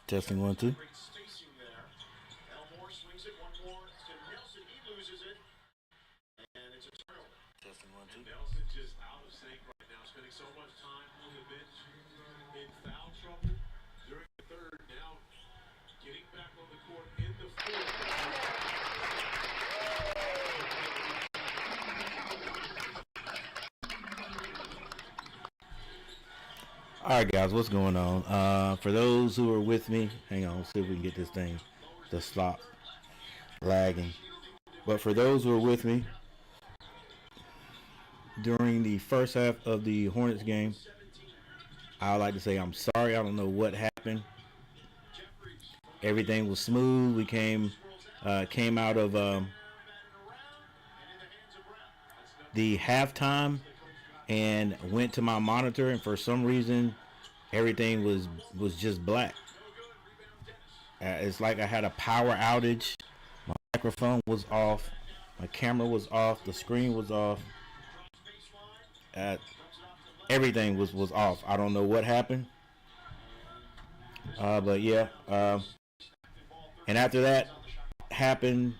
Testing 1 2. Testing 1 2. Nelson just out of sync right now, spending so much time on the bench in foul trouble during the third. Now getting back on the court in the fourth. All right, guys, what's going on? For those who are with me, hang on, let's see if we can get this thing to stop lagging. But for those who are with me during the first half of the Hornets game, I would like to say I'm sorry. I don't know what happened. Everything was smooth. We came out of the halftime and went to my monitor, and for some reason everything was just black. It's like I had a power outage. My microphone was off, my camera was off, the screen was off, everything was off. I don't know what happened, but yeah, and after that happened,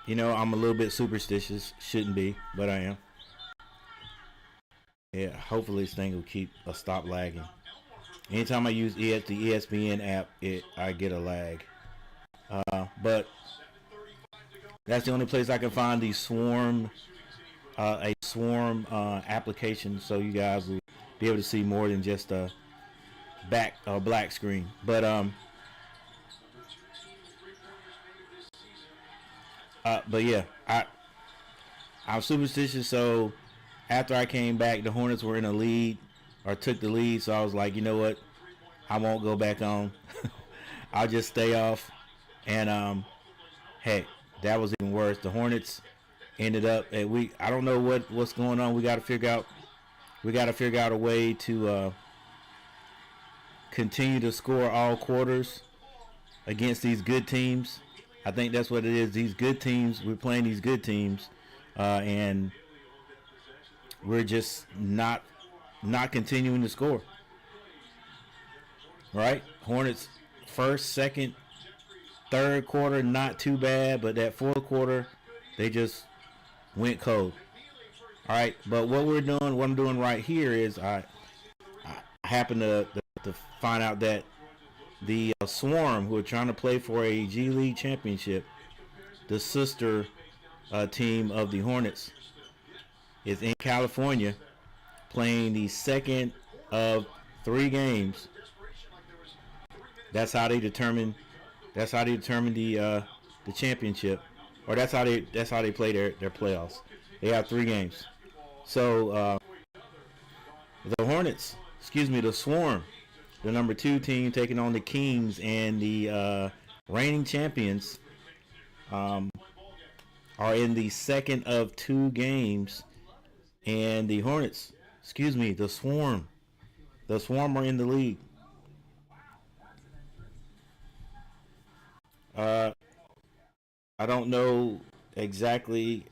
I'm a little bit superstitious. Shouldn't be, but I am. Yeah, hopefully this thing will keep stop lagging. Anytime I use the ESPN app, I get a lag. But that's the only place I can find the Swarm, a Swarm application, so you guys will be able to see more than just a black screen. But yeah, I'm superstitious, so after I came back, the Hornets were in a lead or took the lead. So I was like, you know what? I won't go back on. I'll just stay off. And hey, that was even worse. The Hornets ended up I don't know what's going on. We got to figure out a way to continue to score all quarters against these good teams. I think that's what it is. These good teams, we're playing these good teams, and we're just not continuing to score. Right? Hornets first, second, third quarter not too bad, but that fourth quarter they just went cold. All right, but what I'm doing right here is I happen to find out that the Swarm, who are trying to play for a G League championship, the sister team of the Hornets, is in California playing the second of 3 games. That's how they determine the championship, or that's how they play their playoffs. They have 3 games. So the Swarm, the number 2 team, taking on the Kings, and the reigning champions are in the second of 2 games. And the Hornets, the Swarm are in the league. I don't know exactly.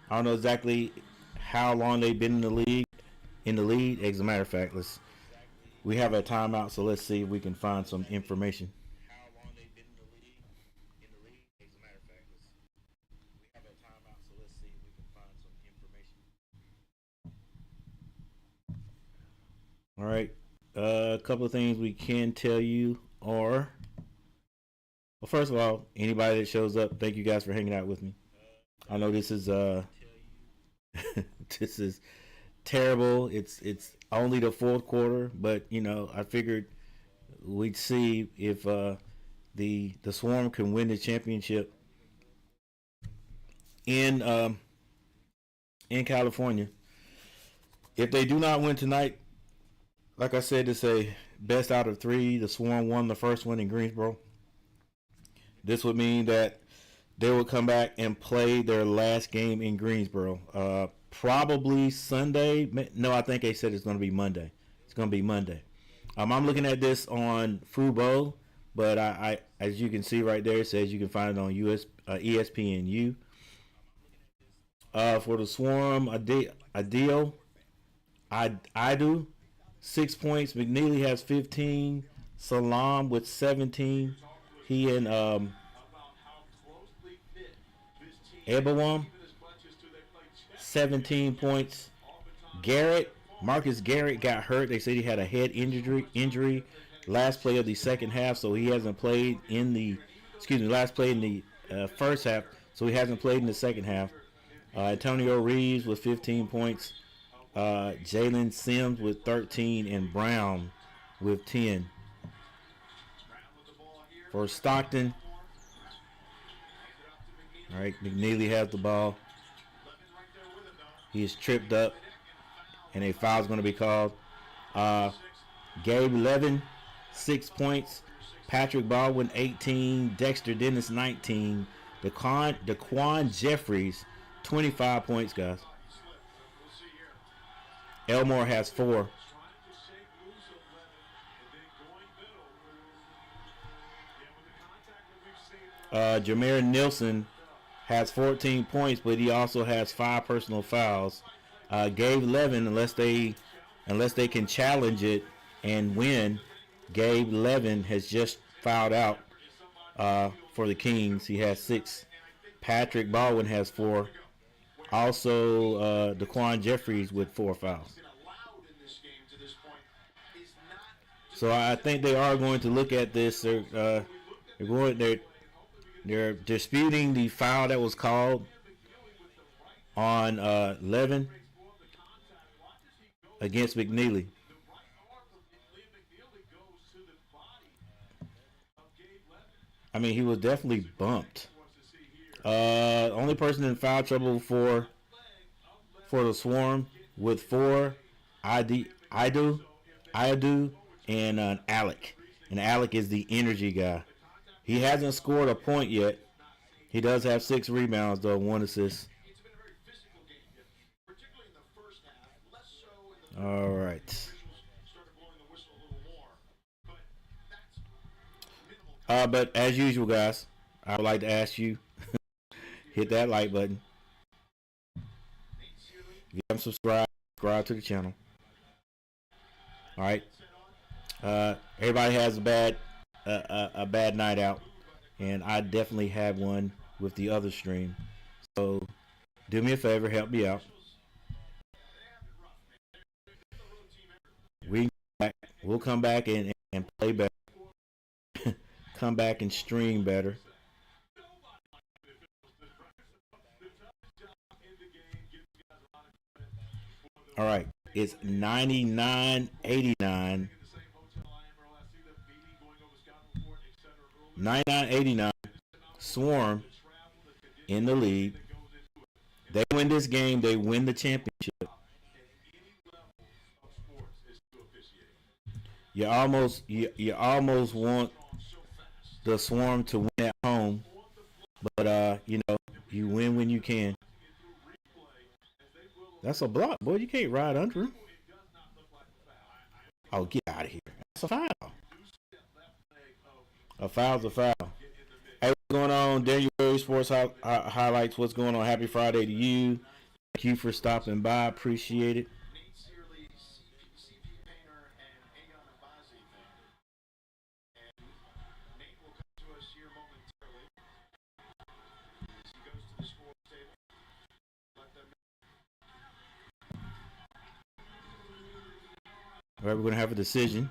How long they've been in the league. As a matter of fact, we have a timeout, so let's see if we can find some information. All right. A couple of things we can tell you are, well, first of all, anybody that shows up, thank you guys for hanging out with me. I know this is this is terrible. It's only the fourth quarter, but I figured we'd see if the Swarm can win the championship in California. If they do not win tonight, like I said, it's a best out of 3. The Swarm won the first one in Greensboro. This would mean that they will come back and play their last game in Greensboro. Probably Sunday. No, I think they said it's going to be Monday. It's going to be Monday. I'm looking at this on Fubo, but I as you can see right there, it says you can find it on ESPNU. For the Swarm, I do 6 points. McNeely has 15. Salam with 17. He and Ebawam, 17 points. Marcus Garrett got hurt. They said he had a head injury last play of the second half, so he hasn't played in the last play in the first half, so he hasn't played in the second half. Antonio Reeves with 15 points. Jalen Sims with 13, and Brown with 10. For Stockton, all right, McNeely has the ball. He is tripped up, and a foul is going to be called. Gabe Levin, 6 points. Patrick Baldwin, 18. Dexter Dennis, 19. Daquan Jeffries, 25 points, guys. Elmore has 4. Jameer Nilsson has 14 points, but he also has 5 personal fouls. Gabe Levin, unless they can challenge it and win, Gabe Levin has just fouled out for the Kings. He has 6. Patrick Baldwin has 4. Also, Daquan Jeffries with 4 fouls. So I think they are going to look at this. They're disputing the foul that was called on Levin against McNeely. I mean, he was definitely bumped. Only person in foul trouble for the Swarm with 4, Idu, and Alec. And Alec is the energy guy. He hasn't scored a point yet. He does have 6 rebounds, though, 1 assist. All right. But as usual, guys, I would like to ask you, hit that like button. If you haven't subscribed, subscribe to the channel. All right. Everybody has a bad night out, and I definitely had one with the other stream. So do me a favor, help me out. We'll come back and play better. Come back and stream better. All right, it's 99-89. 99-89. Swarm in the lead. They win this game, they win the championship. You almost want the Swarm to win at home, but you win when you can. That's a block, boy. You can't ride under him. Oh, get out of here. That's a foul. A foul's a foul. Hey, what's going on? Daniel Sports Highlights. What's going on? Happy Friday to you. Thank you for stopping by. Appreciate it. All right, we're going to have a decision.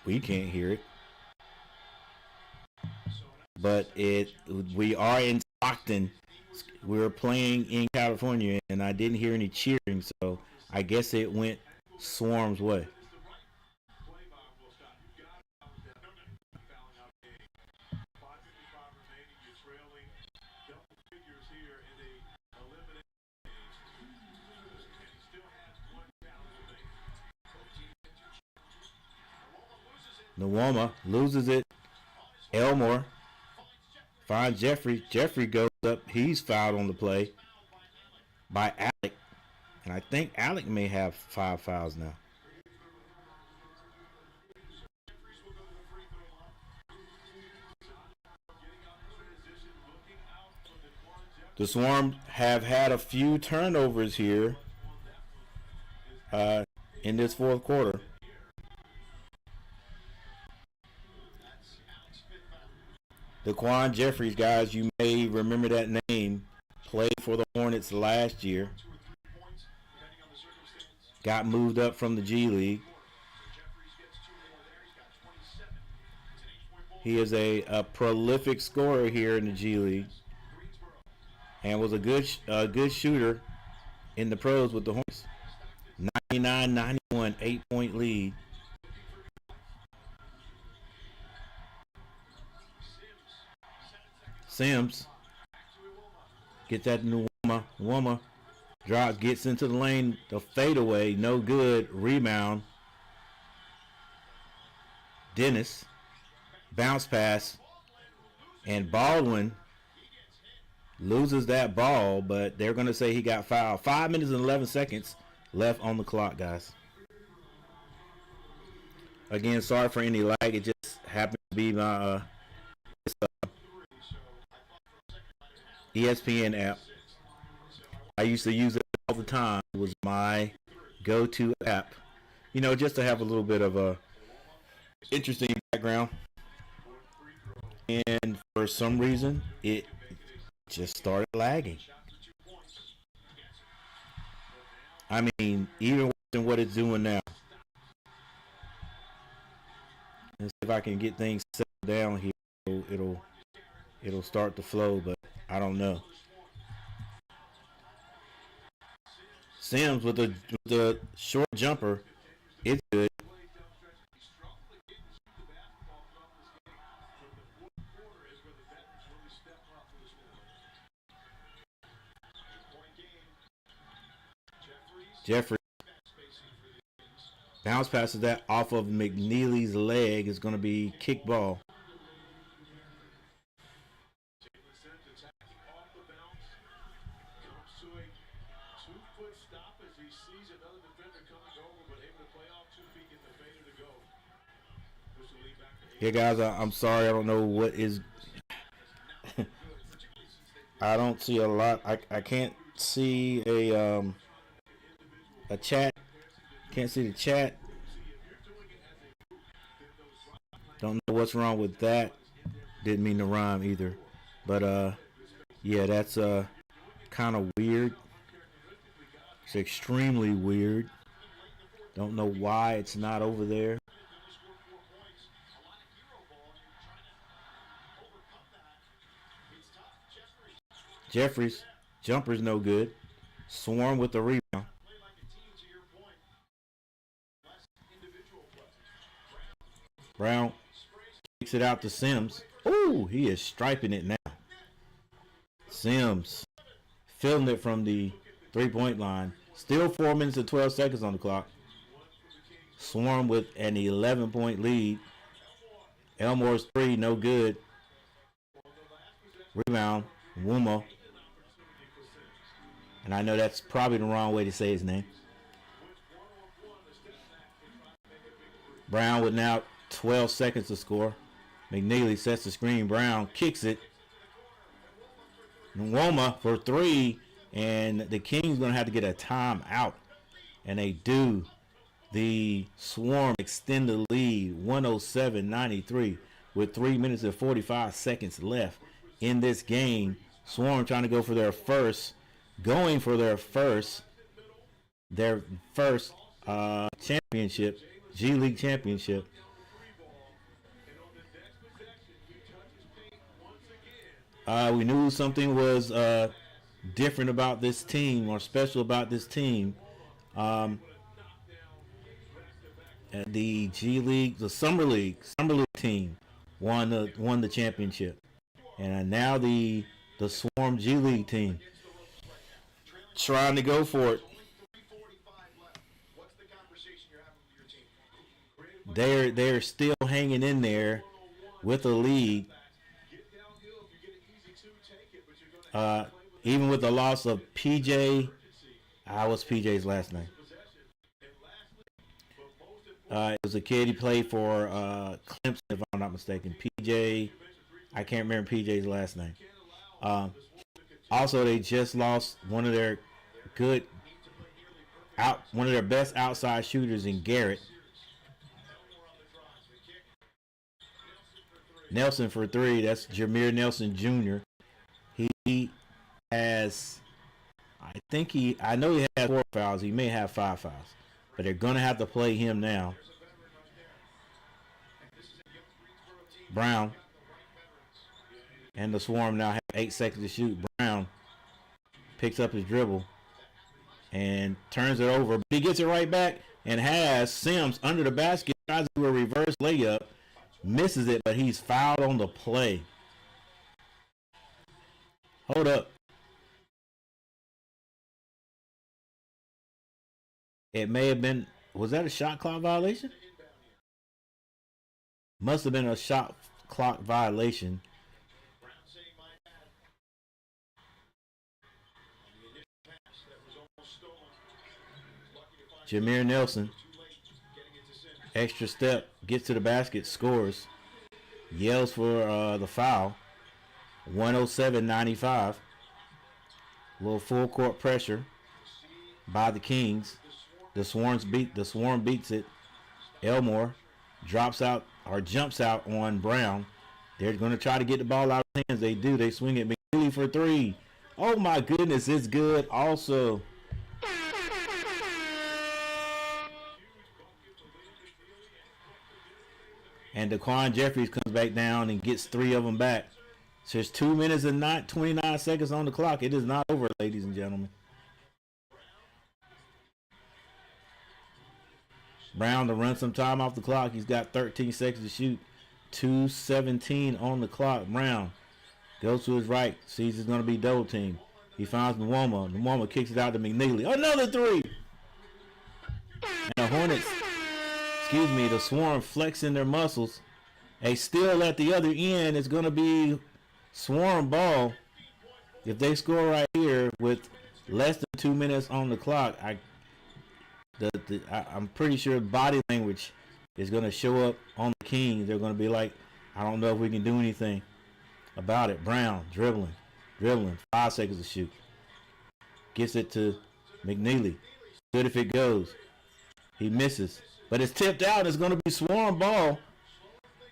We can't hear it. But we are in Stockton. We're playing in California, and I didn't hear any cheering, so I guess it went Swarm's way. Nwoma loses it. Elmore finds Jeffrey. Jeffrey goes up. He's fouled on the play by Alec. And I think Alec may have 5 fouls now. The Swarm have had a few turnovers here in this fourth quarter. Daquan Jeffries, guys, you may remember that name. Played for the Hornets last year. Got moved up from the G League. He is a prolific scorer here in the G League, and was a good shooter in the pros with the Hornets. 99-91, 8-point lead. Sims get that new Woma drop, gets into the lane, the fadeaway, no good. Rebound. Dennis, bounce pass, and Baldwin loses that ball, but they're going to say he got fouled. 5 minutes and 11 seconds left on the clock, guys. Again, sorry for any lag. It just happened to be my ESPN app. I used to use it all the time. It was my go-to app, you know, just to have a little bit of a interesting background. And for some reason, it just started lagging. I mean, even worse than what it's doing now. Let's see if I can get things settled down here. It'll start to flow, but I don't know. Sims with the short jumper, it's good. Jeffrey bounce passes that off of McNeely's leg. Is going to be kick ball. Yeah, guys, I'm sorry. I don't know what is. I don't see a lot. I can't see a chat. Can't see the chat. Don't know what's wrong with that. Didn't mean to rhyme either. But yeah, that's kind of weird. It's extremely weird. Don't know why it's not over there. Jeffries, jumper's no good. Swarm with the rebound. Brown kicks it out to Sims. Ooh, he is striping it now. Sims filling it from the three-point line. Still 4 minutes and 12 seconds on the clock. Swarm with an 11-point lead. Elmore's three, no good. Rebound, Wuma. And I know that's probably the wrong way to say his name. Brown with now 12 seconds to score. McNeely sets the screen. Brown kicks it. Nwoma for three. And the Kings going to have to get a timeout. And they do. The Swarm extend the lead 107-93 with 3 minutes and 45 seconds left in this game. Swarm trying to go for their first championship, G League championship. We knew something was different about this team, or special about this team. The G League, the Summer League team won the championship, and now the Swarm G League team trying to go for it. They're still hanging in there with a lead, even with the loss of PJ. What's PJ's last name? It was a kid he played for Clemson, if I'm not mistaken. PJ, I can't remember PJ's last name. Also, they just lost one of their best outside shooters in Garrett. Nelson for three. That's Jameer Nelson Jr. He has, I know he has 4 fouls. He may have 5 fouls. But they're going to have to play him now. Brown. And the Swarm now have 8 seconds to shoot. Brown picks up his dribble and turns it over. He gets it right back and has Sims under the basket. Tries to do a reverse layup. Misses it, but he's fouled on the play. Hold up. It may have been, was that a shot clock violation? Must have been a shot clock violation. Jameer Nelson, extra step, gets to the basket, scores, yells for the foul. 107-95. A little full court pressure by the Kings. The Swarm beats it. Elmore drops out or jumps out on Brown. They're going to try to get the ball out of hands. They do. They swing it McNeely for 3. Oh my goodness, it's good also. And Daquan Jeffries comes back down and gets 3 of them back. So there's 2 minutes and 29 seconds on the clock. It is not over, ladies and gentlemen. Brown to run some time off the clock. He's got 13 seconds to shoot. 2:17 on the clock. Brown goes to his right. Sees it's going to be double team. He finds Nwoma. Nwoma kicks it out to McNeely. Another 3. And the Hornets, the Swarm flexing their muscles. A steal at the other end is going to be Swarm ball. If they score right here with less than 2 minutes on the clock, I'm pretty sure body language is going to show up on the Kings. They're going to be like, I don't know if we can do anything about it. Brown dribbling, 5 seconds to shoot. Gets it to McNeely. Good if it goes. He misses. But it's tipped out. It's going to be Swarm ball.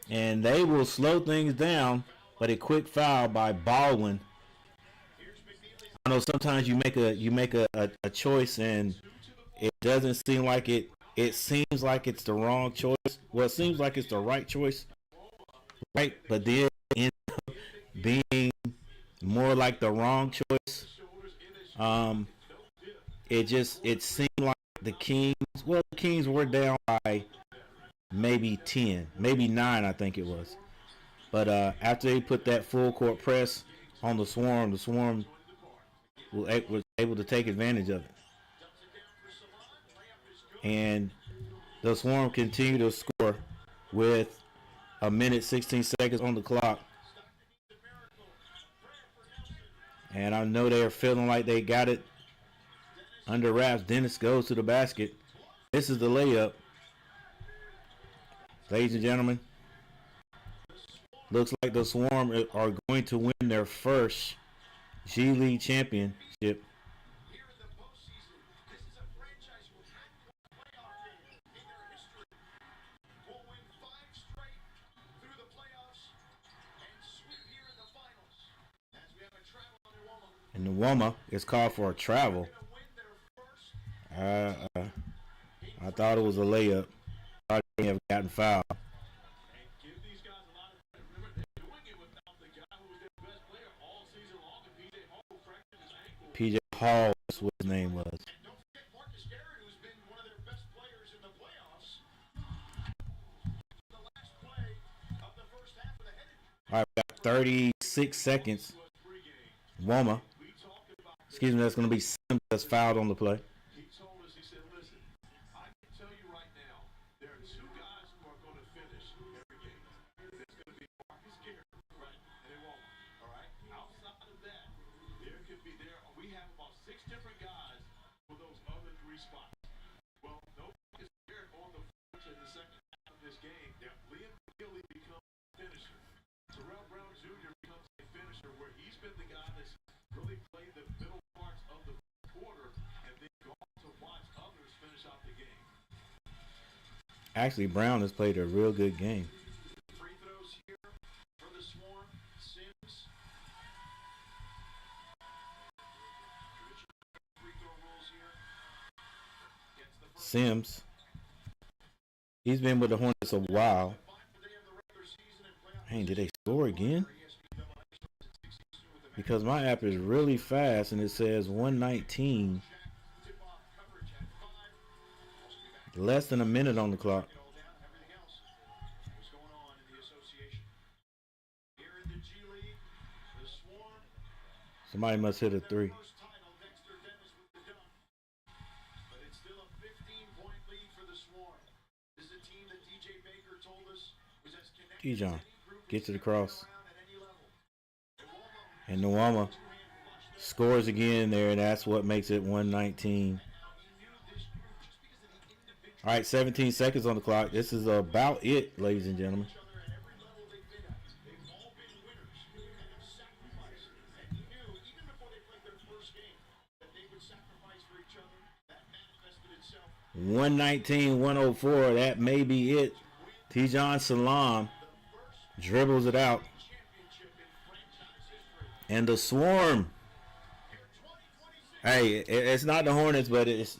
And they will slow things down. But a quick foul by Baldwin. I know sometimes you make a choice and it doesn't seem like it. It seems like it's the wrong choice. Well, it seems like it's the right choice, right? But then it ends up being more like the wrong choice. It seemed like the Kings. Well, the Kings were down by maybe 10, maybe 9, I think it was. But after they put that full court press on the Swarm was able to take advantage of it. And the Swarm continue to score with 1:16 on the clock. And I know they're feeling like they got it under wraps. Dennis goes to the basket. This is the layup. Ladies and gentlemen, looks like the Swarm are going to win their first G League championship. And Nwoma is called for a travel. I thought it was a layup. I thought he have gotten fouled. PJ Hall is what his name was. All right, we got 36 seconds. Nwoma. That's going to be Sims that's fouled on the play. He told us, he said, listen, I can tell you right now, there are 2 guys who are going to finish every game. There's going to be Marcus Garrett, right, and they won't, all right? Outside of that, we have about 6 different guys for those other 3 spots. Well, no Marcus Garrett on the floor in the second half of this game. Liam McGilly becomes a finisher. Terrell Brown Jr. becomes a finisher where he's been the guy that's really played the middle parts of the quarter and then gone to watch others finish out the game. Actually, Brown has played a real good game. Free throws here Sims. He's been with the Hornets a while. Hey, did they score again? Because my app is really fast and it says 119. Less than a minute on the clock. Somebody must hit a three. Dijon, get to the cross. And Nwama scores again there, and that's what makes it 119. All right, 17 seconds on the clock. This is about it, ladies and gentlemen. $119, 104. That may be it. Tijan Salam dribbles it out. And the Swarm. Hey, it's not the Hornets, but it is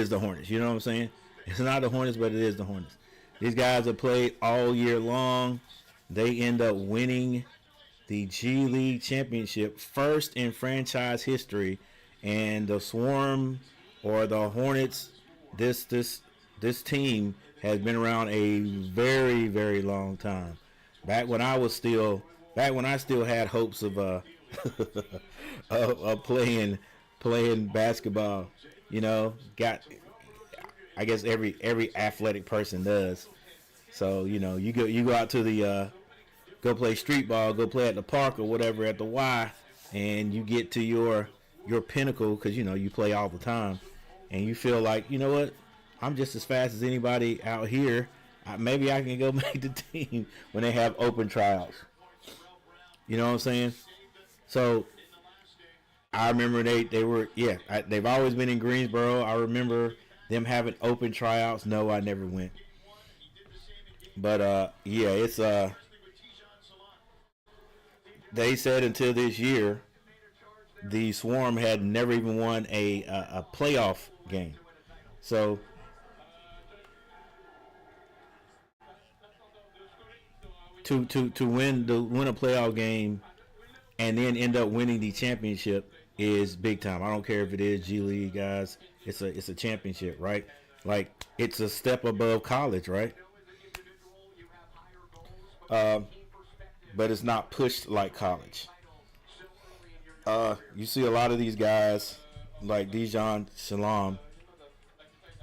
the Hornets. You know what I'm saying? It's not the Hornets, but it is the Hornets. These guys have played all year long. They end up winning the G League championship, first in franchise history. And the Swarm or the Hornets, this team has been around a very, very long time. Back when I still had hopes of of playing basketball, you know, I guess every athletic person does. So, you know, you go out to the go play street ball, go play at the park or whatever at the Y, and you get to your pinnacle because, you know, you play all the time, and you feel like, you know what, I'm just as fast as anybody out here. Maybe I can go make the team when they have open tryouts. You know what I'm saying? So I remember they've always been in Greensboro. I remember them having open tryouts. No, I never went. But it's they said until this year the Swarm had never even won a playoff game. So to win a playoff game and then end up winning the championship is big time. I don't care if it is G League, guys. It's a championship, right? Like, it's a step above college, right? But it's not pushed like college. You see a lot of these guys, like Dijon Salam,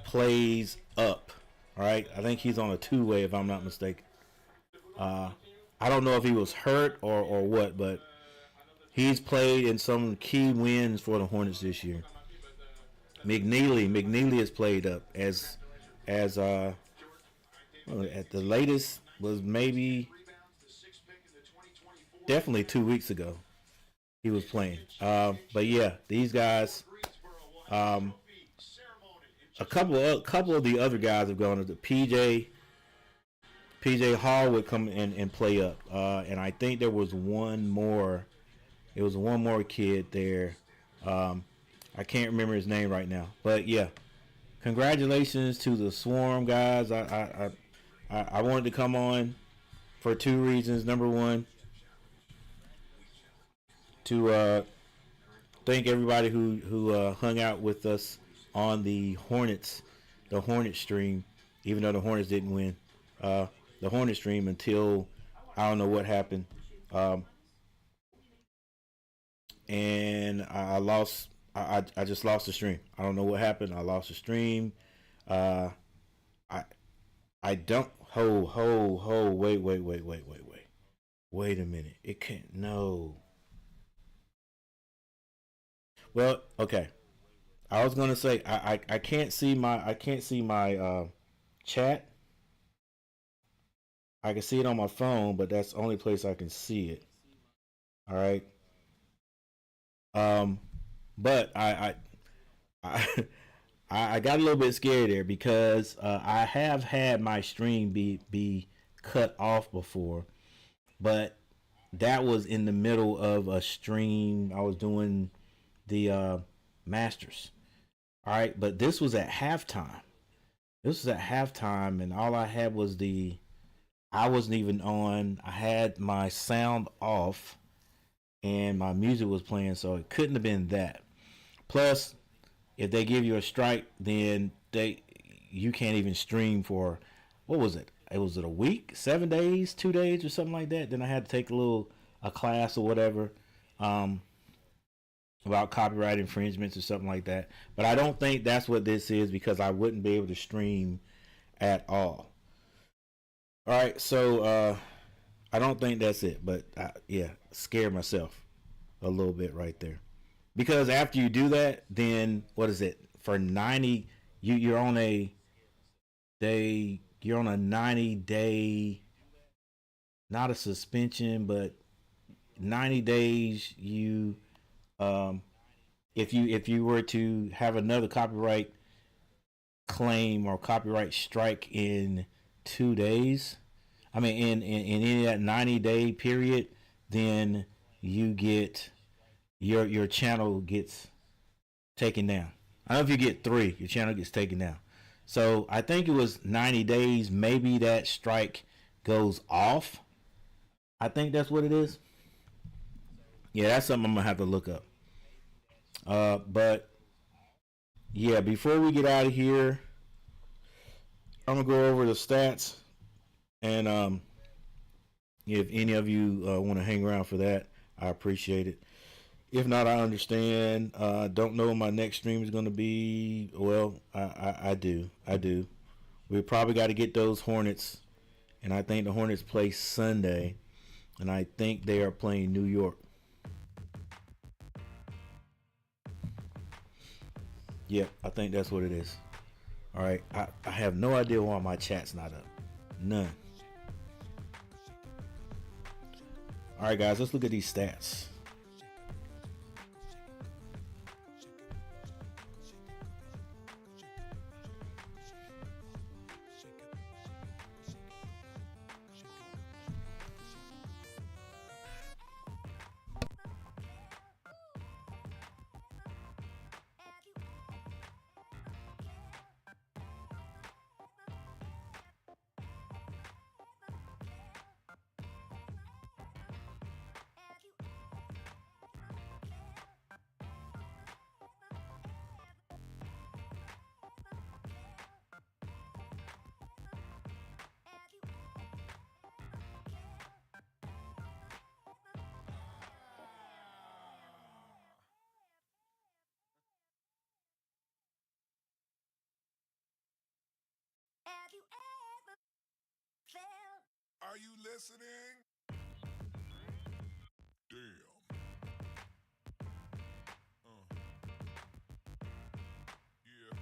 plays up. All right, I think he's on a two-way, if I'm not mistaken. I don't know if he was hurt or what, but he's played in some key wins for the Hornets this year. McNeely has played up as at the latest was definitely 2 weeks ago he was playing. But yeah, these guys, a couple of the other guys have gone to the PJ Hall would come in and play up, and I think there was one more. It was one more kid there. I can't remember his name right now, but yeah, congratulations to the Swarm guys. I wanted to come on for two reasons. Number one, to thank everybody who hung out with us on the Hornet stream, even though the Hornets didn't win. The Hornet stream until I don't know what happened. And I lost. I just lost the stream. I don't know what happened. I lost the stream. I don't. Wait a minute. It can't. No. Well, okay. I was gonna say I can't see my chat. I can see it on my phone, but that's the only place I can see it. All right. But I I got a little bit scared there because I have had my stream be cut off before, but that was in the middle of a stream. I was doing the Masters, All right, but this was at halftime. This was at halftime, and all I had was I wasn't even on. I had my sound off, and my music was playing, so it couldn't have been that. Plus, if they give you a strike, then you can't even stream for what was it? It was it a week, 7 days, 2 days, or something like that. Then I had to take a class or whatever um, about copyright infringements or something like that. But I don't think that's what this is because I wouldn't be able to stream at all. All right, so I don't think that's it. But yeah, scared myself a little bit right there. Because after you do that, then what is it for 90? You're on a you're on a 90-day, not a suspension, but 90 days. You um, if you were to have another copyright claim or copyright strike in 2 days, I mean in any of that 90-day period, then you get your channel gets taken down. I don't know if you get three, your channel gets taken down. So I think it was 90 days. Maybe that strike goes off. I think that's what it is. Yeah, that's something I'm gonna have to look up. But yeah, before we get out of here, I'm gonna go over the stats, and if any of you want to hang around for that, I appreciate it. If not, I understand. Don't know when my next stream is going to be. Well, I do. I do. We probably got to get those Hornets. And I think the Hornets play Sunday. And I think they are playing New York. Yep, I think that's what it is. All right. I have no idea why my chat's not up. None. All right, guys, let's look at these stats. Are you listening? Damn. Yeah.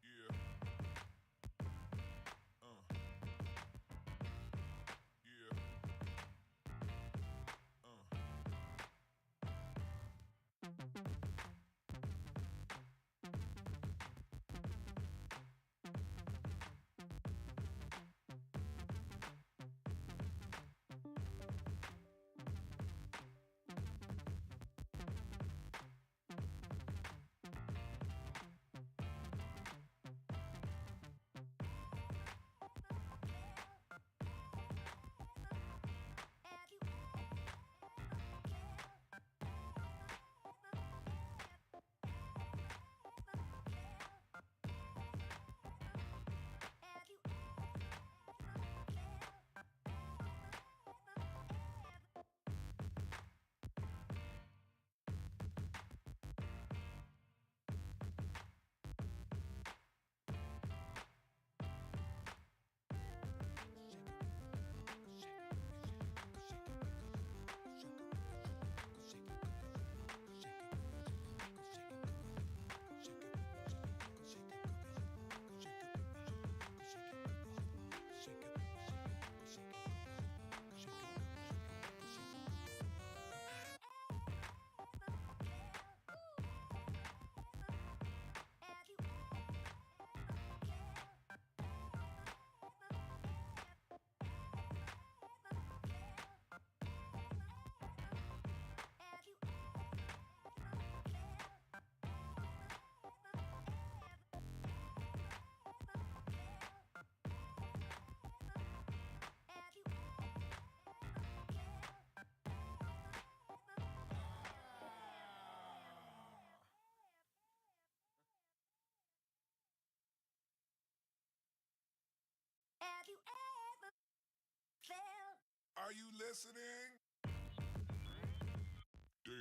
Yeah. Yeah. Are you listening? Damn.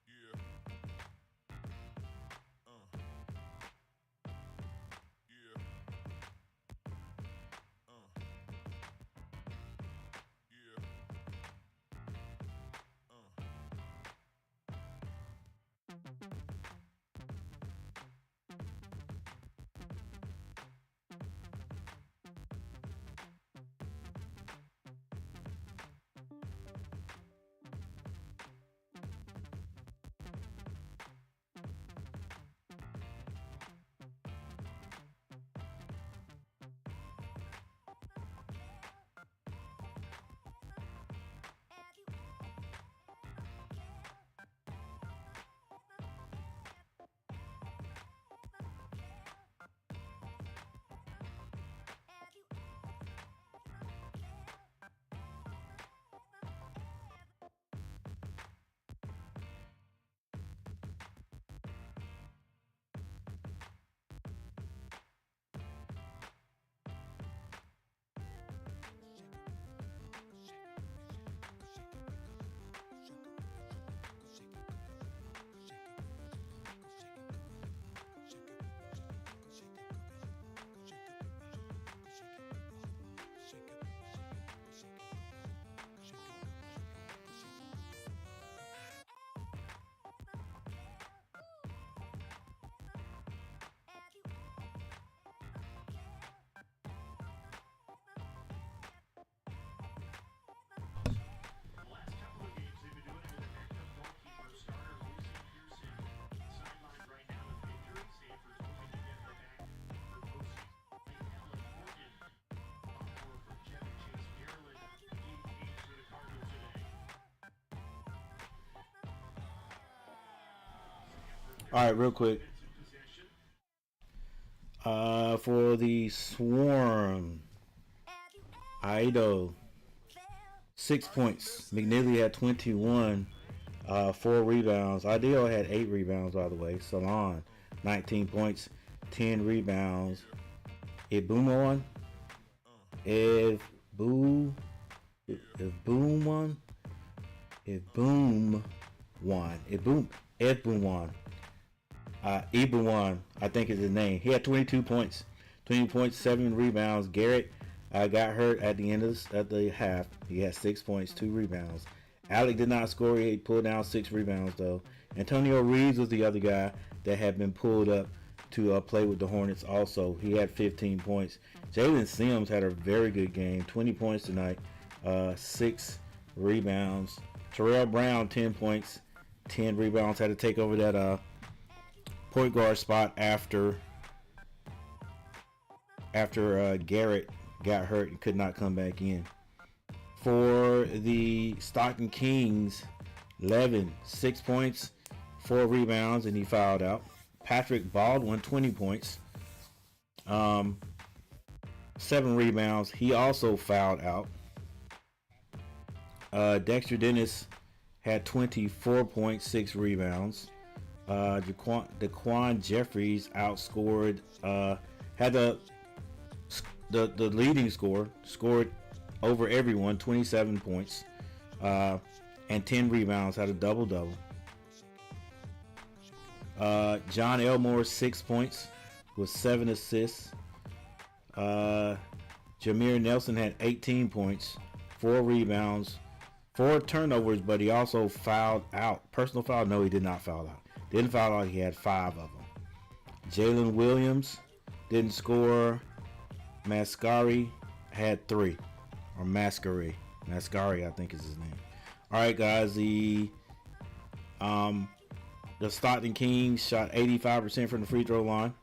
Yeah. Yeah. Yeah. All right, real quick. For the Swarm, Ido, 6 points. McNeely had 21, 4 rebounds. Ideal had 8 rebounds, by the way. Salon, 19 points, 10 rebounds. Ibumon, if Boom won, if Boom won, Ibuwan, I think is his name. He had 22 points, 20 points, 7 rebounds. Garrett got hurt at the end of the half. He had 6 points, 2 rebounds. Alec did not score. He pulled down 6 rebounds though. Antonio Reeves was the other guy that had been pulled up to play with the Hornets also. He had 15 points. Jalen Sims had a very good game, 20 points tonight, 6 rebounds. Terrell Brown, 10 points, 10 rebounds. Had to take over that point guard spot after Garrett got hurt and could not come back in. For the Stockton Kings, Levin, 6 points, 4 rebounds, and he fouled out. Patrick Baldwin, 20 points, 7 rebounds. He also fouled out. Dexter Dennis had 24 points, 6 rebounds. Daquan Jeffries outscored, had the leading score, scored over everyone, 27 points, and 10 rebounds, had a double-double. John Elmore, 6 points with 7 assists. Jameer Nelson had 18 points, 4 rebounds, 4 turnovers, but he also fouled out. Personal foul? No, he did not foul out. Didn't foul out. He had 5 of them. Jalen Williams didn't score. Mascari had 3. Or Mascari, I think is his name. All right, guys. The Stockton Kings shot 85% from the free throw line,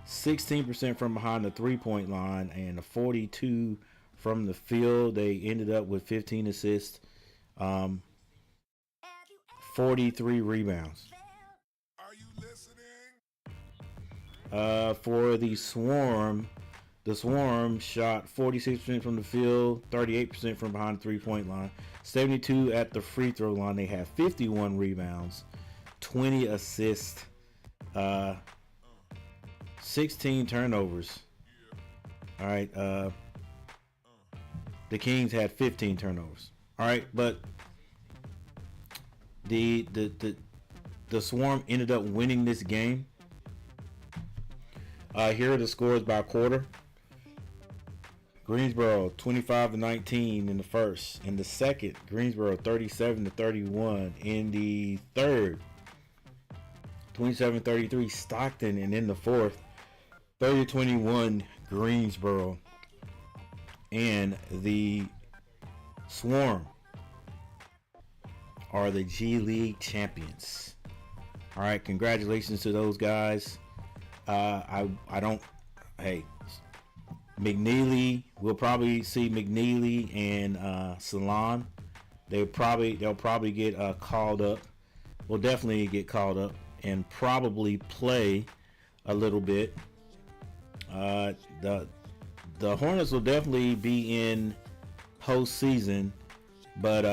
16% from behind the 3-point line, and 42 from the field. They ended up with 15 assists, 43 rebounds. Are you listening? For the Swarm shot 46% from the field, 38% from behind the 3-point line, 72 at the free throw line. They had 51 rebounds, 20 assists, 16 turnovers. All right. The Kings had 15 turnovers. All right, but the Swarm ended up winning this game. Here are the scores by quarter. Greensboro 25-19 in the first. In the second, Greensboro 37-31. In the third, 27-33 Stockton, and in the fourth, 30-21 Greensboro. And the Swarm are the G League champions. All right, congratulations to those guys. McNeely, we'll probably see McNeely and Salon. They'll probably get called up. Will definitely get called up and probably play a little bit. The Hornets will definitely be in postseason, but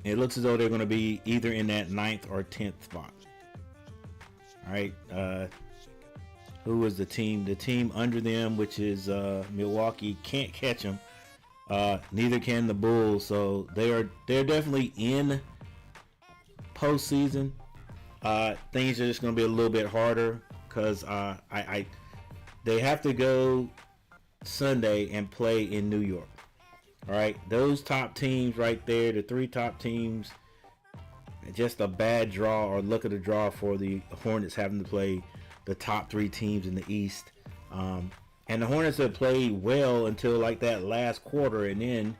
it looks as though they're going to be either in that 9th or 10th spot. All right. Who is the team? The team under them, which is Milwaukee, can't catch them. Neither can the Bulls. So they're definitely in postseason. Things are just going to be a little bit harder because they have to go Sunday and play in New York. All right, those top teams right there, the 3 top teams, just a bad draw or luck of the draw for the Hornets having to play the top 3 teams in the East. And the Hornets have played well until like that last quarter, and then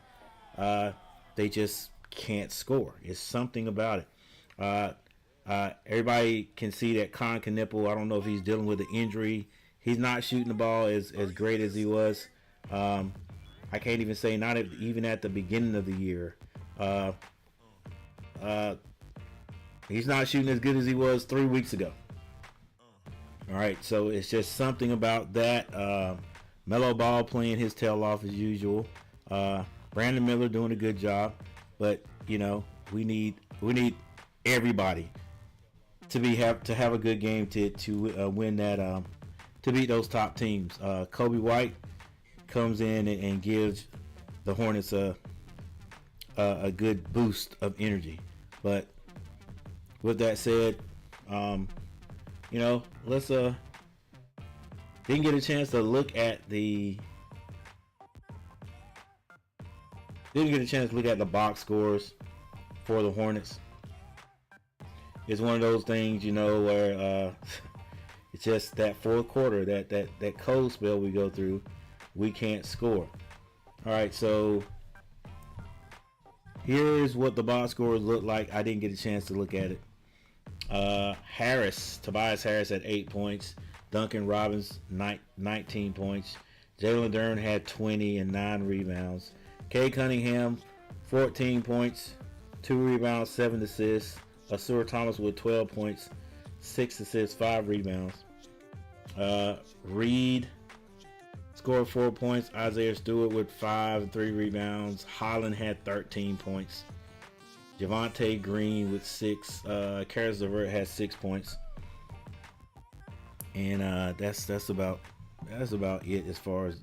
they just can't score. It's something about it. Everybody can see that Con Knipple, I don't know if he's dealing with an injury. He's not shooting the ball as great as he was. I can't even say even at the beginning of the year. He's not shooting as good as he was 3 weeks ago. All right, so it's just something about that. Melo Ball playing his tail off as usual. Brandon Miller doing a good job, but you know we need everybody to have a good game to win that to beat those top teams. Kobe White comes in and gives the Hornets a good boost of energy. But with that said, let's didn't get a chance to look at the box scores for the Hornets. It's one of those things, where it's just that fourth quarter, that cold spell we go through, we can't score. All right, so here's what the box scores look like. I didn't get a chance to look at it. Tobias Harris had 8 points. Duncan Robbins 19 points. Jalen Duren had 20 and 9 rebounds. Cade Cunningham 14 points, 2 rebounds, 7 assists. Asur Thomas with 12 points, 6 assists, 5 rebounds. Reed scored 4 points. Isaiah Stewart with 5 and 3 rebounds. Holland had 13 points. Javonte Green with 6. Karis LeVert has 6 points. And that's about it as far as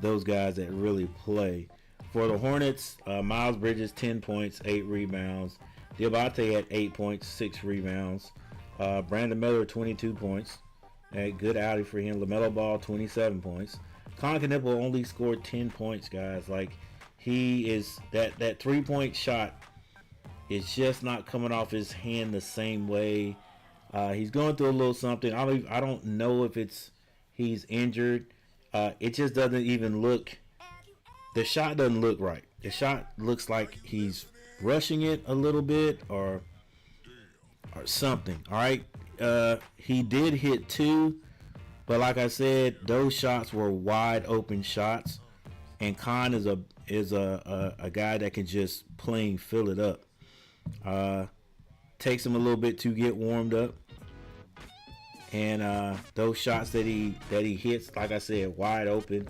those guys that really play. For the Hornets, Miles Bridges 10 points, 8 rebounds. Diabate had 8 points, 6 rebounds. Brandon Miller 22 points. A good outing for him. LaMelo Ball 27 points. Con Knipple only scored 10 points, guys. Like, he is that 3-point shot is just not coming off his hand the same way. He's going through a little something. I don't know if he's injured. It just doesn't even look. The shot doesn't look right. The shot looks like he's rushing it a little bit or something. All right. He did hit 2, but like I said, those shots were wide open shots, and Khan is a guy that can just plain fill it up. Takes him a little bit to get warmed up, and those shots that he hits, like I said, wide open.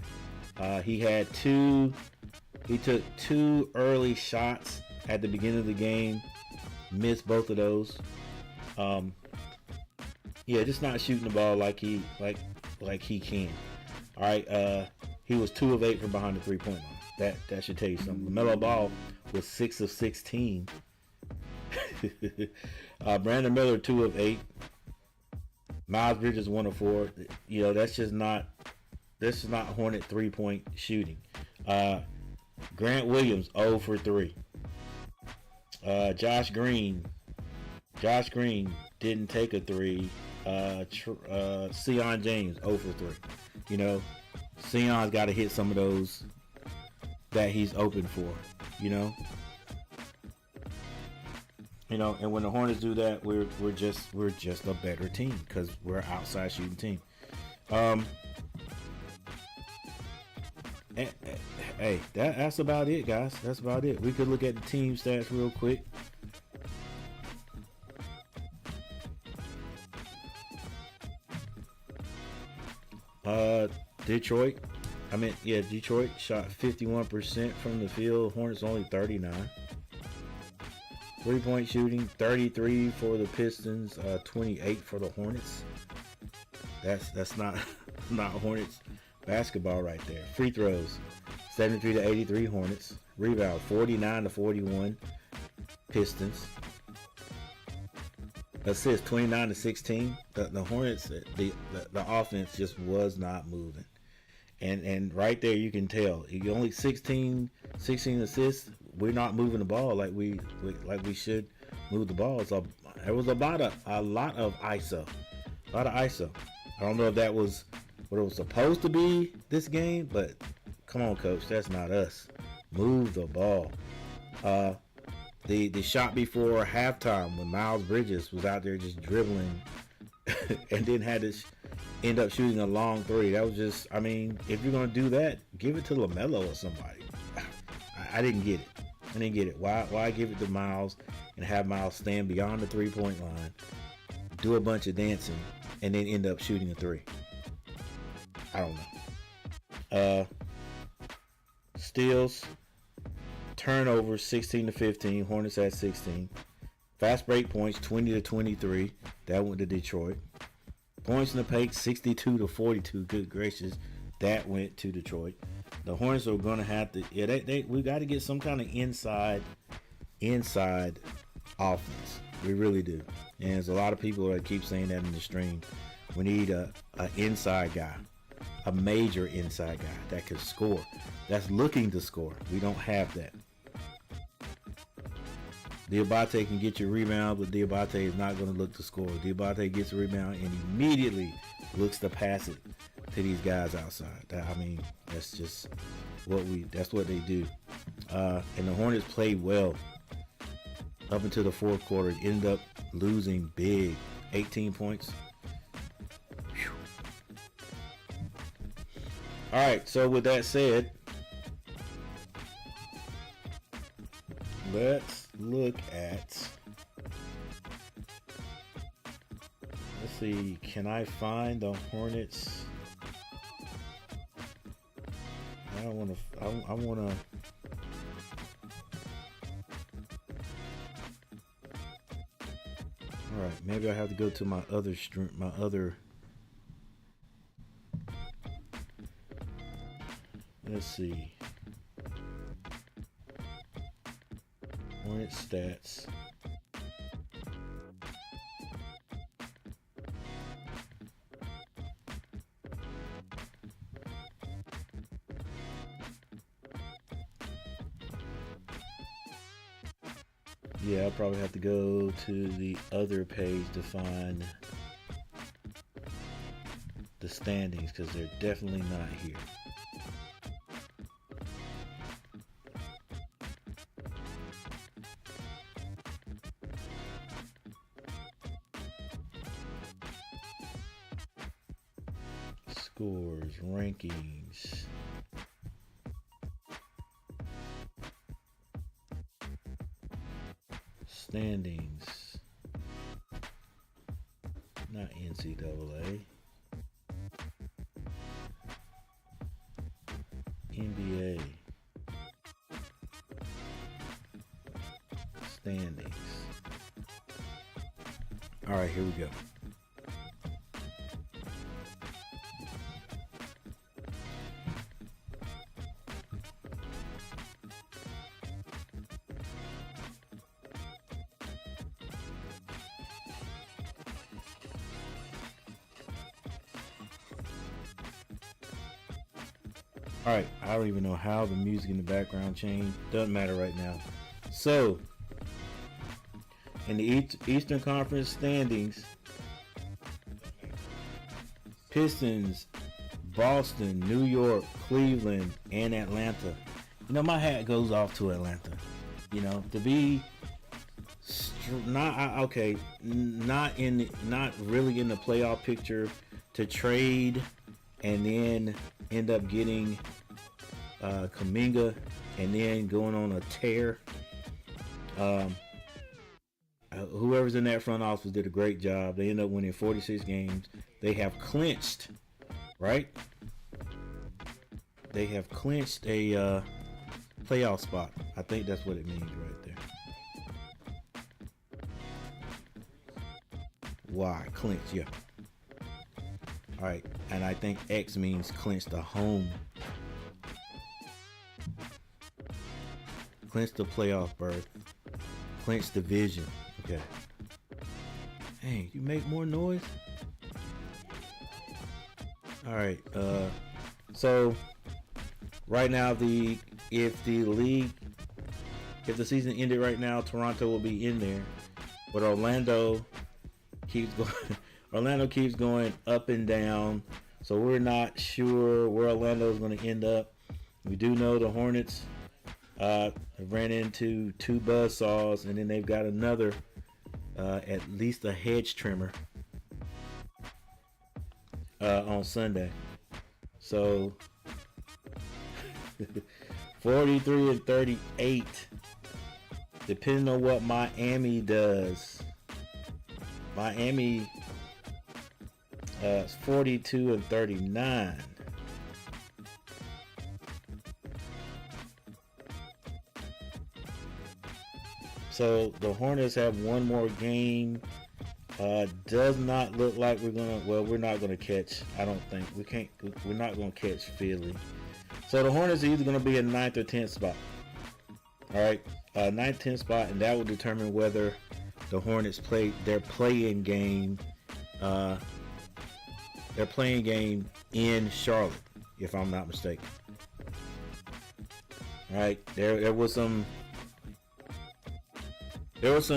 He took 2 early shots at the beginning of the game, missed both of those. Yeah, just not shooting the ball like he can. All right, he was 2 of 8 from behind the 3-point line. That should tell you something. LaMelo Ball was 6 of 16. Brandon Miller 2 of 8. Miles Bridges 1 of 4. You know, that's just not Hornet 3-point shooting. Grant Williams 0 for 3. Josh Green didn't take a 3. Sion James 0 for 3. You know, Sion's got to hit some of those that he's open for. You know, and when the Hornets do that, we're just a better team because we're an outside shooting team. Hey, that's about it, guys. That's about it. We could look at the team stats real quick. Detroit shot 51% from the field. Hornets only 39. 3-point shooting, 33 for the Pistons, 28 for the Hornets. That's not Hornets basketball right there. Free throws, 73 to 83 Hornets. Rebound, 49 to 41 Pistons. Assists, 29 to 16. The Hornets, the offense just was not moving. And right there you can tell. You only 16 assists. We're not moving the ball like we should move the ball. So there was a lot of ISO. A lot of ISO. I don't know if that was what it was supposed to be this game, but come on, coach, that's not us. Move the ball. The shot before halftime when Miles Bridges was out there just dribbling and then had to end up shooting a long 3. That was just, I mean, if you're going to do that, give it to LaMelo or somebody. I didn't get it. Why give it to Miles and have Miles stand beyond the 3-point line, do a bunch of dancing, and then end up shooting a 3? I don't know. Steals, turnovers 16 to 15. Hornets at 16. Fast break points 20 to 23. That went to Detroit. Points in the paint 62 to 42. Good gracious, that went to Detroit. The Hornets are going to have to. Yeah, we got to get some kind of inside offense. We really do. And there's a lot of people that keep saying that in the stream. We need a inside guy, a major inside guy that can score, that's looking to score. We don't have that. Diabate can get your rebound, but Diabate is not going to look to score. Diabate gets a rebound and immediately looks to pass it to these guys outside. That's just that's what they do. And the Hornets played well up until the fourth quarter. It ended up losing big, 18 points. Whew. All right, so with that said, let's look at, let's see, can I find the Hornets? I want to, all right, maybe I have to go to my other stream, let's see. Hornet stats. Yeah, I'll probably have to go to the other page to find the standings because they're definitely not here. Scores, rankings. Standings. Not NCAA. NBA. Standings. All right, here we go. All right, I don't even know how the music in the background changed. Doesn't matter right now. So, in the Eastern Conference standings, Pistons, Boston, New York, Cleveland, and Atlanta. You know, my hat goes off to Atlanta. You know, to be not really in the playoff picture, to trade and then end up getting Kuminga and then going on a tear. Whoever's in that front office did a great job. They end up winning 46 games. They have clinched, right? They have clinched a playoff spot. I think that's what it means right there. Y, clinch, yeah. All right, and I think X means clinch the home. Clinch the playoff berth. Clinch division. Okay. Hey, you make more noise? All right. So right now, if the season ended right now, Toronto will be in there, but Orlando keeps going up and down. So we're not sure where Orlando is going to end up. We do know the Hornets ran into 2 buzzsaws, and then they've got another, at least a hedge trimmer on Sunday. So 43-38, depending on what Miami does. Miami is 42-39. So the Hornets have one more game. Does not look like we're not gonna catch. I don't think we're not gonna catch Philly. So the Hornets are either gonna be in 9th or 10th spot. All right, 9th, 10th spot, and that will determine whether the Hornets play their play-in game. Their playing game in Charlotte, if I'm not mistaken. All right, there was some ifs,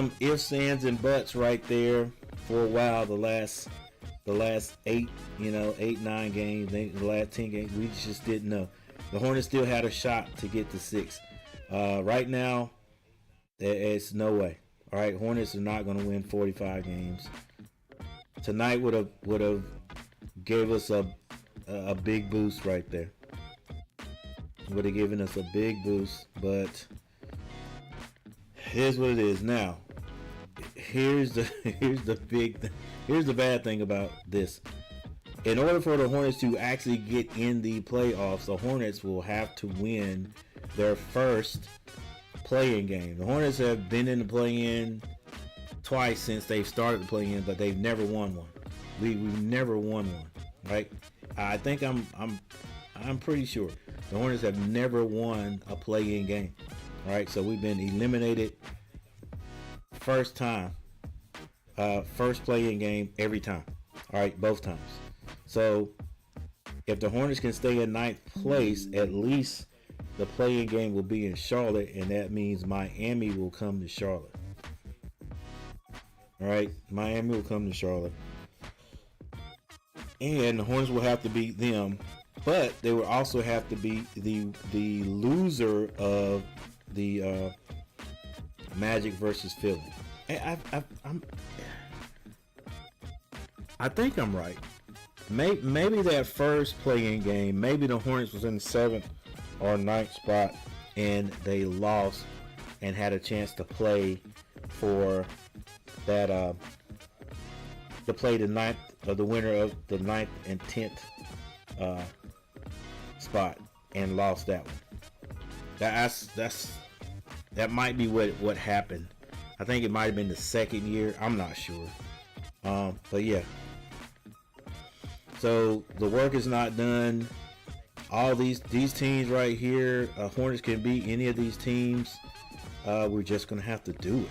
ands, and buts right there for a while. The last 8, 9 games, the last 10 games, we just didn't know. The Hornets still had a shot to get to 6. Right now, it's no way. All right, Hornets are not going to win 45 games. Tonight would have gave us a big boost right there. Would have given us a big boost, but here's what it is now. Here's the bad thing about this. In order for the Hornets to actually get in the playoffs, the Hornets will have to win their first play-in game. The Hornets have been in the play-in twice since they've started the play-in, but they've never won one. We've never won one, right? I think I'm pretty sure the Hornets have never won a play-in game, right? So we've been eliminated first time, first play-in game every time, all right, both times. So if the Hornets can stay in 9th place, at least the play-in game will be in Charlotte, and that means Miami will come to Charlotte. All right, Miami will come to Charlotte, and the Hornets will have to beat them, but they will also have to beat the loser of the Magic versus Philly. I think I'm right. Maybe that first play-in game, maybe the Hornets was in the 7th or 9th spot, and they lost and had a chance to play for that to play the 9th or the winner of the 9th and 10th spot, and lost that one. That might be what happened. I think it might have been the second year. I'm not sure. But yeah. So the work is not done. All these teams right here, Hornets can beat any of these teams. We're just gonna have to do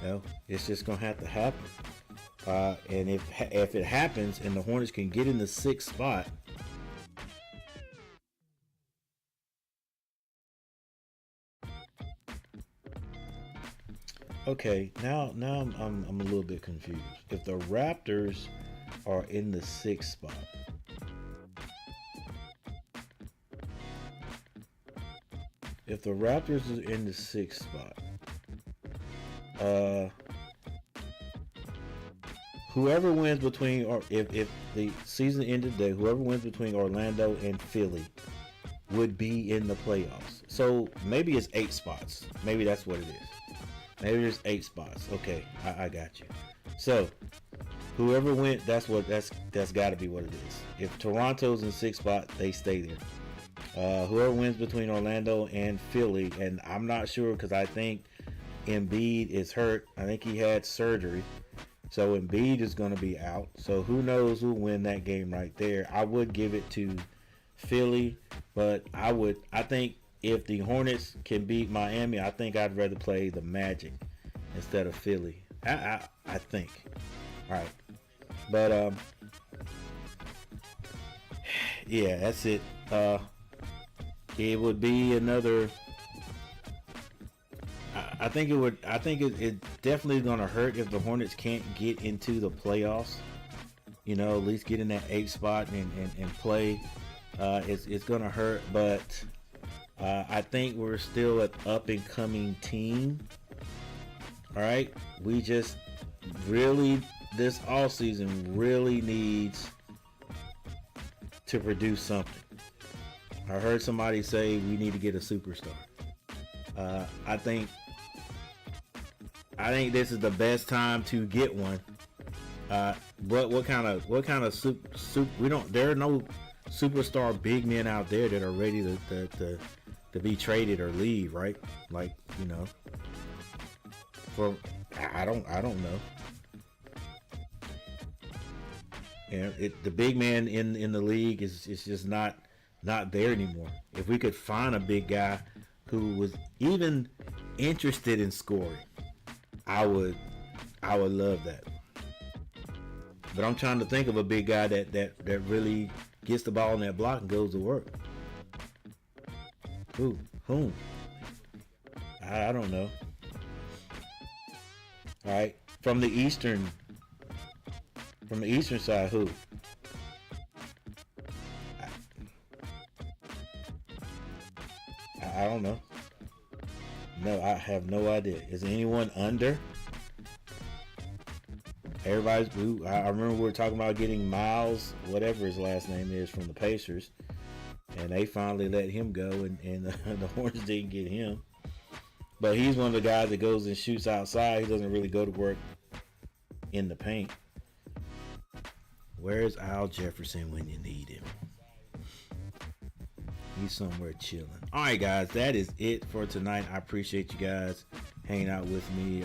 it. It's just gonna have to happen. And if it happens and the Hornets can get in the 6th spot, Okay, now I'm a little bit confused. If the Raptors are in the 6th spot, if the Raptors is in the 6th spot, uh, whoever wins between, or if the season ended today, whoever wins between Orlando and Philly would be in the playoffs. So maybe it's 8 spots. Maybe that's what it is. Maybe there's 8 spots. Okay, I got you. So whoever went, that's got to be what it is. If Toronto's in 6th spot, they stay there. Whoever wins between Orlando and Philly, and I'm not sure because I think Embiid is hurt. I think he had surgery, so Embiid is going to be out. So who knows who will win that game right there? I would give it to Philly, but I think if the Hornets can beat Miami, I think I'd rather play the Magic instead of Philly. I think. All right, but yeah, that's it. It would be another. I think it would. I think it definitely is gonna hurt if the Hornets can't get into the playoffs. You know, at least get in that 8th spot and play. It's gonna hurt, but I think we're still an up and coming team. All right, we just really this offseason really needs to produce something. I heard somebody say we need to get a superstar. I think this is the best time to get one. But what kind of soup? We don't. There are no superstar big men out there that are ready to be traded or leave, right? Like, you know, for I don't know. And the big man in the league is just not there anymore. If we could find a big guy who was even interested in scoring, I would love that. But I'm trying to think of a big guy that really gets the ball in that block and goes to work. Whom? I don't know. All right, from the eastern side, who? I don't know. No, I have no idea. Is anyone under? Everybody's blue. I remember we were talking about getting Miles, whatever his last name is, from the Pacers, and they finally let him go, and the Hornets didn't get him. But he's one of the guys that goes and shoots outside. He doesn't really go to work in the paint. Where's Al Jefferson when you need him? He's somewhere chilling. All right, guys, that is it for tonight. I appreciate you guys hanging out with me.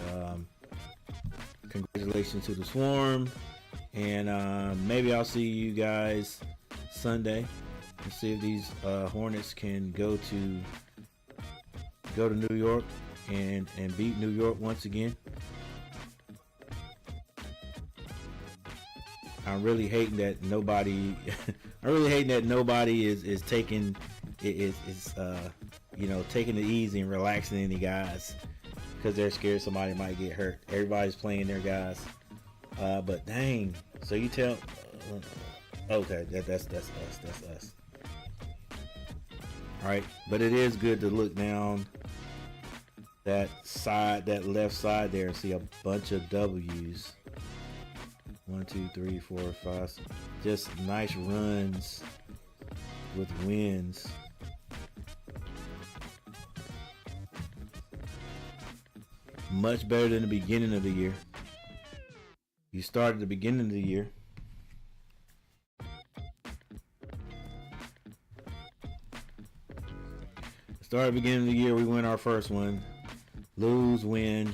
Congratulations to the Swarm, and maybe I'll see you guys Sunday and see if these Hornets can go to New York and beat New York once again. I'm really hating that nobody. I'm really hating that nobody is taking taking it easy and relaxing any guys because they're scared somebody might get hurt. Everybody's playing their guys, but dang. So you tell. Okay, that's us. That's us. All right, but it is good to look down that left side there and see a bunch of W's. 1, 2, 3, 4, 5. Just nice runs with wins. Much better than the beginning of the year. You started the beginning of the year. Started beginning of the year, we win our first one. Lose, win.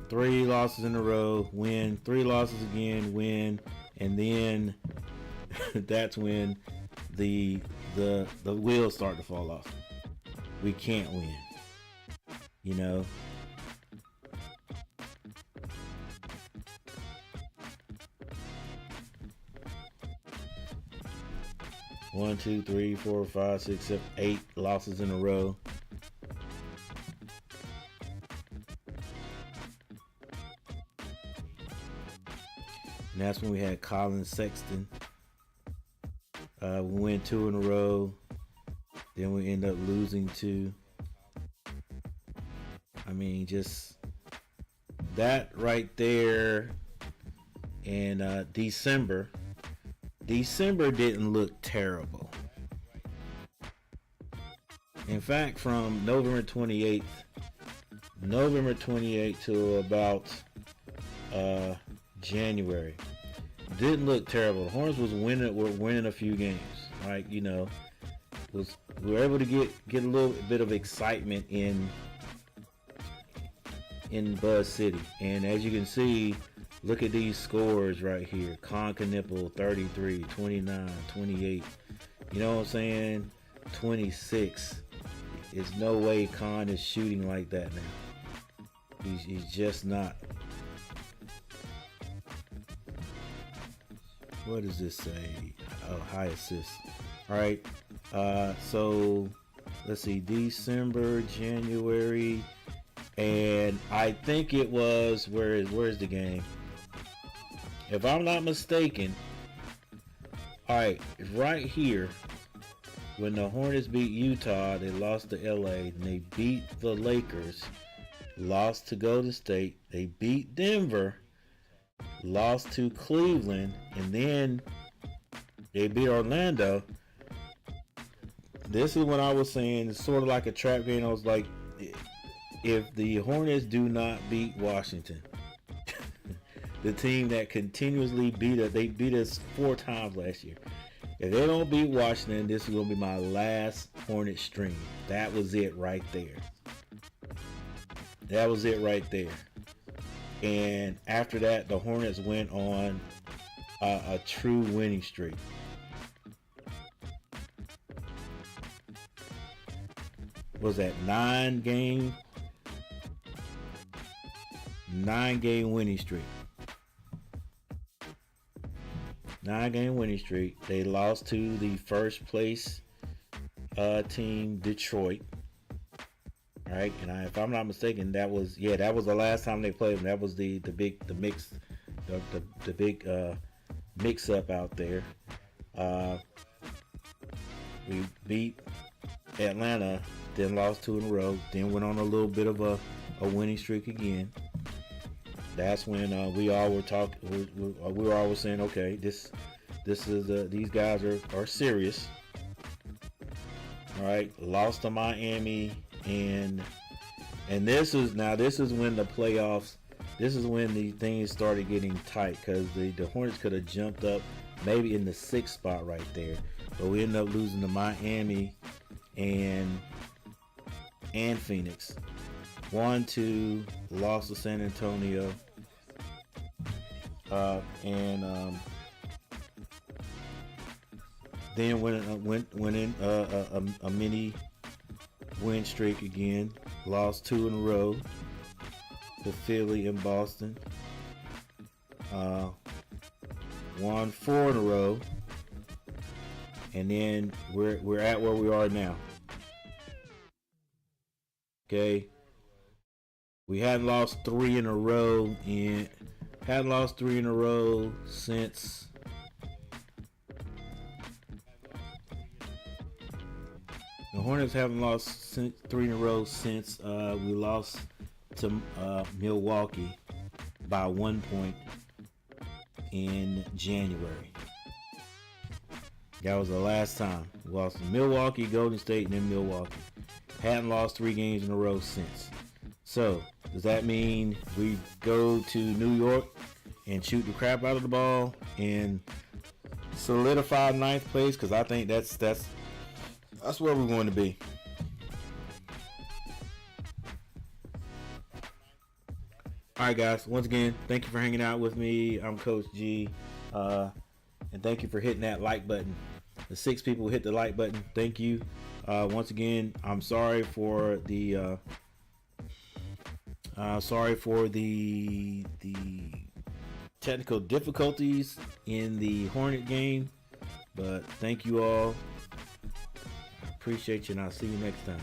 3 losses in a row, win. 3 losses again, win. And then that's when the wheels start to fall off. We can't win. You know. One, 2, 3, 4, 5, 6, 7, 8 losses in a row. And that's when we had Colin Sexton. We win 2 in a row. Then we end up losing 2. I mean, just that right there. And December didn't look terrible. In fact, from November 28th to about January, didn't look terrible. The Hornets were winning a few games. Right, we were able to get a little bit of excitement in Buzz City. And as you can see, look at these scores right here. Con Knipple 33, 29, 28. You know what I'm saying? 26. There's no way Con is shooting like that now. He's just not. What does this say? Oh, high assist. All right. So let's see. December, January, and I think it was where's the game? If I'm not mistaken. All right, right here. When the Hornets beat Utah, they lost to LA, and they beat the Lakers, lost to Golden State, they beat Denver, lost to Cleveland, and then they beat Orlando. This is what I was saying, it's sort of like a trap game. I was like, if the Hornets do not beat Washington, the team that continuously beat us, they beat us 4 times last year. If they don't beat Washington, this is going to be my last Hornet stream. That was it right there. That was it right there. And after that, the Hornets went on a true winning streak. What was that 9-game winning streak. 9-game winning streak. They lost to the first place team, Detroit. All right, and if I'm not mistaken, that was the last time they played them. That was the big mix up out there. We beat Atlanta, then lost 2 in a row, then went on a little bit of a winning streak again. That's when we all were talking. We were always saying, okay, this is these guys are serious. All right, lost to Miami, and this is when the playoffs. This is when the things started getting tight because the Hornets could have jumped up maybe in the 6th spot right there, but we ended up losing to Miami and Phoenix. 1-2, lost to San Antonio, and then went in a mini win streak again. Lost 2 in a row to Philly and Boston. Won 4 in a row, and then we're at where we are now. Okay. We hadn't lost 3 in a row since the Hornets haven't lost 3 in a row since we lost to Milwaukee by 1 point in January. That was the last time. We lost to Milwaukee, Golden State, and then Milwaukee. Hadn't lost 3 games in a row since. So, does that mean we go to New York and shoot the crap out of the ball and solidify 9th place? Because I think that's where we're going to be. All right, guys. Once again, thank you for hanging out with me. I'm Coach G, and thank you for hitting that like button. The 6 people who hit the like button, thank you. Once again, I'm sorry for the technical difficulties in the Hornet game, but thank you all. I appreciate you, and I'll see you next time.